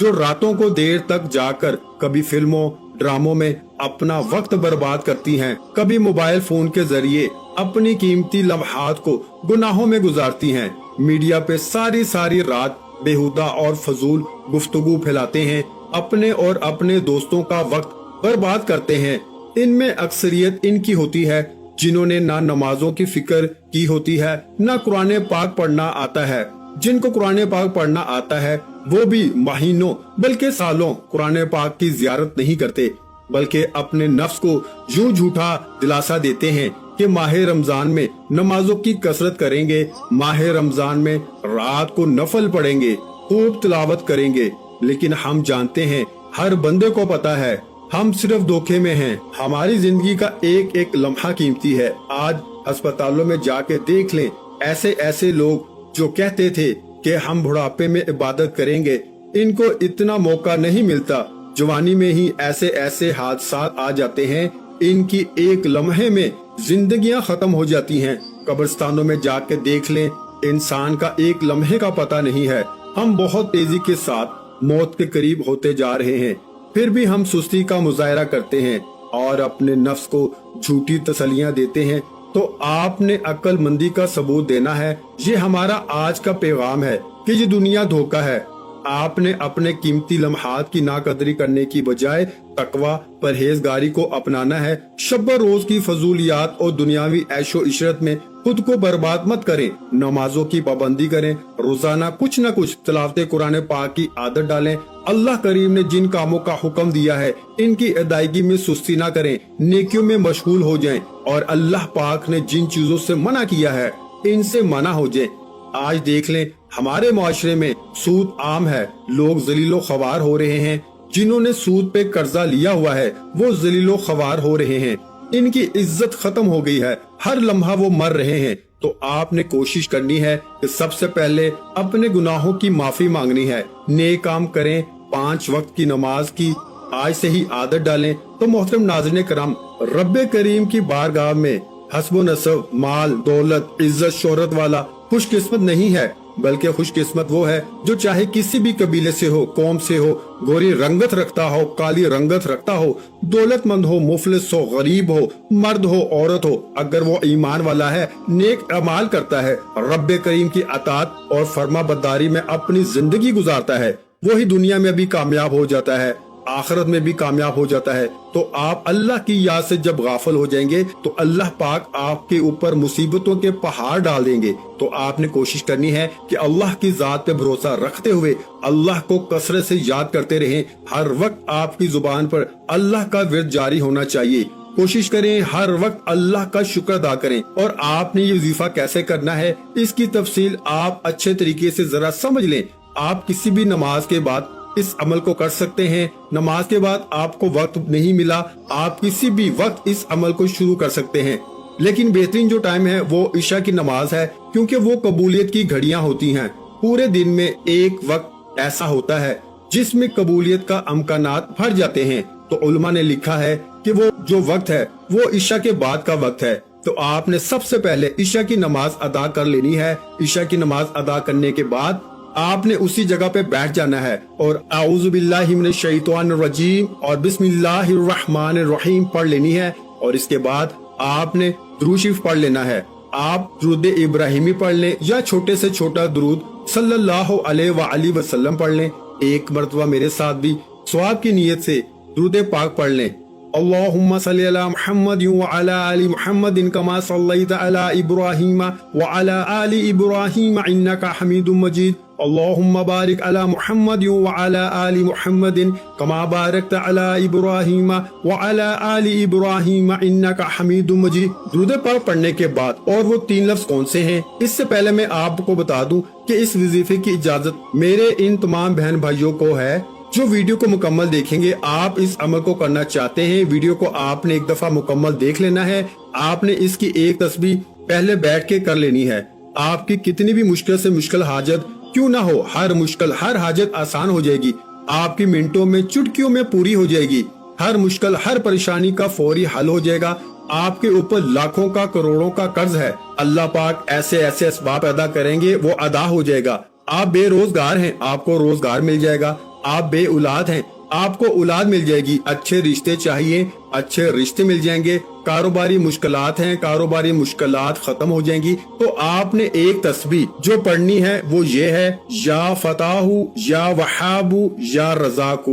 جو راتوں کو دیر تک جا کر کبھی فلموں ڈراموں میں اپنا وقت برباد کرتی ہیں، کبھی موبائل فون کے ذریعے اپنی قیمتی لمحات کو گناہوں میں گزارتی ہیں، میڈیا پہ ساری رات بےہودہ اور فضول گفتگو پھیلاتے ہیں، اپنے اور اپنے دوستوں کا وقت برباد کرتے ہیں۔ ان میں اکثریت ان کی ہوتی ہے جنہوں نے نہ نمازوں کی فکر کی ہوتی ہے، نہ قرآن پاک پڑھنا آتا ہے۔ جن کو قرآن پاک پڑھنا آتا ہے وہ بھی مہینوں بلکہ سالوں قرآن پاک کی زیارت نہیں کرتے، بلکہ اپنے نفس کو یوں جھوٹا دلاسا دیتے ہیں کہ ماہ رمضان میں نمازوں کی کثرت کریں گے، ماہ رمضان میں رات کو نفل پڑھیں گے، خوب تلاوت کریں گے۔ لیکن ہم جانتے ہیں، ہر بندے کو پتا ہے، ہم صرف دھوکے میں ہیں۔ ہماری زندگی کا ایک ایک لمحہ قیمتی ہے۔ آج ہسپتالوں میں جا کے دیکھ لیں، ایسے لوگ جو کہتے تھے کہ ہم بڑھاپے میں عبادت کریں گے، ان کو اتنا موقع نہیں ملتا۔ جوانی میں ہی ایسے حادثات آ جاتے ہیں، ان کی ایک لمحے میں زندگیاں ختم ہو جاتی ہیں۔ قبرستانوں میں جا کے دیکھ لیں، انسان کا ایک لمحے کا پتہ نہیں ہے۔ ہم بہت تیزی کے ساتھ موت کے قریب ہوتے جا رہے ہیں، پھر بھی ہم سستی کا مظاہرہ کرتے ہیں اور اپنے نفس کو جھوٹی تسلیاں دیتے ہیں۔ تو آپ نے عقل مندی کا ثبوت دینا ہے۔ یہ ہمارا آج کا پیغام ہے کہ یہ دنیا دھوکہ ہے۔ آپ نے اپنے قیمتی لمحات کی ناقدری کرنے کی بجائے تقوی پرہیزگاری کو اپنانا ہے۔ شب روز کی فضولیات اور دنیاوی عیش و عشرت میں خود کو برباد مت کریں، نمازوں کی پابندی کریں، روزانہ کچھ نہ کچھ تلاوت قرآن پاک کی عادت ڈالیں۔ اللہ کریم نے جن کاموں کا حکم دیا ہے ان کی ادائیگی میں سستی نہ کریں، نیکیوں میں مشغول ہو جائیں، اور اللہ پاک نے جن چیزوں سے منع کیا ہے ان سے منع ہو جائیں۔ آج دیکھ لیں، ہمارے معاشرے میں سود عام ہے، لوگ ذلیل و خوار ہو رہے ہیں۔ جنہوں نے سود پہ قرضہ لیا ہوا ہے وہ ذلیل و خوار ہو رہے ہیں، ان کی عزت ختم ہو گئی ہے، ہر لمحہ وہ مر رہے ہیں۔ تو آپ نے کوشش کرنی ہے کہ سب سے پہلے اپنے گناہوں کی معافی مانگنی ہے، نیک کام کریں، 5 وقت کی نماز کی آج سے ہی عادت ڈالیں۔ تو محترم ناظرین کرام، رب کریم کی بارگاہ میں حسب و نسب، مال، دولت، عزت، شہرت والا خوش قسمت نہیں ہے، بلکہ خوش قسمت وہ ہے جو چاہے کسی بھی قبیلے سے ہو، قوم سے ہو، گوری رنگت رکھتا ہو، کالی رنگت رکھتا ہو، دولت مند ہو، مفلس ہو، غریب ہو، مرد ہو، عورت ہو، اگر وہ ایمان والا ہے، نیک اعمال کرتا ہے، رب کریم کی اطاعت اور فرما برداری میں اپنی زندگی گزارتا ہے، وہی دنیا میں بھی کامیاب ہو جاتا ہے، آخرت میں بھی کامیاب ہو جاتا ہے۔ تو آپ اللہ کی یاد سے جب غافل ہو جائیں گے تو اللہ پاک آپ کے اوپر مصیبتوں کے پہاڑ ڈال دیں گے۔ تو آپ نے کوشش کرنی ہے کہ اللہ کی ذات پہ بھروسہ رکھتے ہوئے اللہ کو کثرت سے یاد کرتے رہیں۔ ہر وقت آپ کی زبان پر اللہ کا ورد جاری ہونا چاہیے۔ کوشش کریں ہر وقت اللہ کا شکر ادا کریں۔ اور آپ نے یہ وظیفہ کیسے کرنا ہے اس کی تفصیل آپ اچھے طریقے سے ذرا سمجھ لیں۔ آپ کسی بھی نماز کے بعد اس عمل کو کر سکتے ہیں۔ نماز کے بعد آپ کو وقت نہیں ملا، آپ کسی بھی وقت اس عمل کو شروع کر سکتے ہیں، لیکن بہترین جو ٹائم ہے وہ عشاء کی نماز ہے، کیونکہ وہ قبولیت کی گھڑیاں ہوتی ہیں۔ پورے دن میں ایک وقت ایسا ہوتا ہے جس میں قبولیت کا امکانات بڑھ جاتے ہیں۔ تو علماء نے لکھا ہے کہ وہ جو وقت ہے وہ عشاء کے بعد کا وقت ہے۔ تو آپ نے سب سے پہلے عشاء کی نماز ادا کر لینی ہے۔ عشاء کی نماز ادا کرنے کے بعد آپ نے اسی جگہ پہ بیٹھ جانا ہے اور اعوذ باللہ من الشیطان الرجیم اور بسم اللہ الرحمن الرحیم پڑھ لینی ہے، اور اس کے بعد آپ نے درود شریف پڑھ لینا ہے۔ آپ درود ابراہیمی پڑھ لیں یا چھوٹے سے چھوٹا درود صلی اللہ علیہ وآلہ وسلم پڑھ لیں۔ ایک مرتبہ میرے ساتھ بھی ثواب کی نیت سے درود پاک پڑھ لیں۔ اللہم صلی علی محمد وعلی آل محمد کما صلیت علی ابراہیم وعلی آل ابراہیم انکا حمید مجید۔ اللہم بارک علی محمد وعلی آل محمد کما بارکت علی ابراہیم وعلی آل ابراہیم انکا حمید مجید۔ درود پاک پڑھنے کے بعد اور وہ 3 لفظ کون سے ہیں، اس سے پہلے میں آپ کو بتا دوں کہ اس وظیفے کی اجازت میرے ان تمام بہن بھائیوں کو ہے جو ویڈیو کو مکمل دیکھیں گے۔ آپ اس عمل کو کرنا چاہتے ہیں، ویڈیو کو آپ نے ایک دفعہ مکمل دیکھ لینا ہے۔ آپ نے اس کی ایک تسبیح پہلے بیٹھ کے کر لینی ہے۔ آپ کی کتنی بھی مشکل سے مشکل حاجت کیوں نہ ہو، ہر مشکل ہر حاجت آسان ہو جائے گی، آپ کی منٹوں میں چٹکیوں میں پوری ہو جائے گی۔ ہر مشکل ہر پریشانی کا فوری حل ہو جائے گا۔ آپ کے اوپر لاکھوں کا کروڑوں کا قرض ہے، اللہ پاک ایسے ایسے اسباب پیدا کریں گے وہ ادا ہو جائے گا۔ آپ بے روزگار ہیں، آپ کو روزگار مل جائے گا۔ آپ بے اولاد ہیں، آپ کو اولاد مل جائے گی، اچھے رشتے چاہیے، اچھے رشتے مل جائیں گے، کاروباری مشکلات ہیں، کاروباری مشکلات ختم ہو جائیں گی۔ تو آپ نے ایک تسبیح جو پڑھنی ہے وہ یہ ہے، یا فتاح یا وہاب یا رزاق،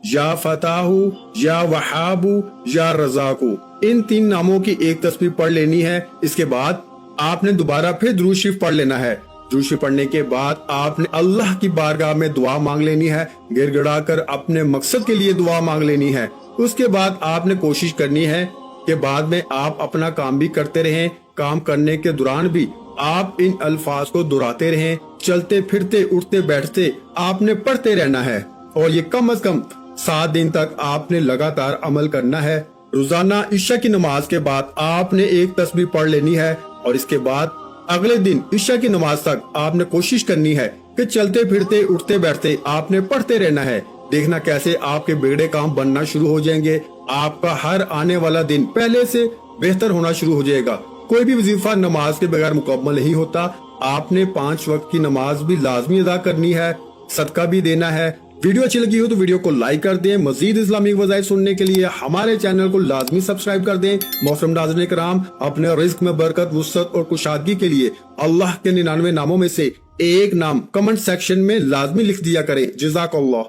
یا فتاح یا وہاب یا رزاق، ان 3 ناموں کی ایک تسبیح پڑھ لینی ہے۔ اس کے بعد آپ نے دوبارہ پھر درود شریف پڑھ لینا ہے۔ درود شریف پڑھنے کے بعد آپ نے اللہ کی بارگاہ میں دعا مانگ لینی ہے، گر گڑا کر اپنے مقصد کے لیے دعا مانگ لینی ہے۔ اس کے بعد آپ نے کوشش کرنی ہے کہ بعد میں آپ اپنا کام بھی کرتے رہیں، کام کرنے کے دوران بھی آپ ان الفاظ کو دہراتے رہیں، چلتے پھرتے اٹھتے بیٹھتے آپ نے پڑھتے رہنا ہے، اور یہ کم از کم 7 دن تک آپ نے لگاتار عمل کرنا ہے۔ روزانہ عشاء کی نماز کے بعد آپ نے ایک تسبیح پڑھ لینی ہے، اور اس کے بعد اگلے دن عشاء کی نماز تک آپ نے کوشش کرنی ہے کہ چلتے پھرتے اٹھتے بیٹھتے آپ نے پڑھتے رہنا ہے۔ دیکھنا کیسے آپ کے بگڑے کام بننا شروع ہو جائیں گے، آپ کا ہر آنے والا دن پہلے سے بہتر ہونا شروع ہو جائے گا۔ کوئی بھی وظیفہ نماز کے بغیر مکمل نہیں ہوتا، آپ نے 5 وقت کی نماز بھی لازمی ادا کرنی ہے، صدقہ بھی دینا ہے۔ ویڈیو اچھی لگی ہو تو ویڈیو کو لائک کر دیں، مزید اسلامی وظائف سننے کے لیے ہمارے چینل کو لازمی سبسکرائب کر دیں۔ محترم ناظرین کرام، اپنے رزق میں برکت، وسعت اور کشادگی کے لیے اللہ کے 99 ناموں میں سے ایک نام کمنٹ سیکشن میں لازمی لکھ دیا کریں۔ جزاک اللہ۔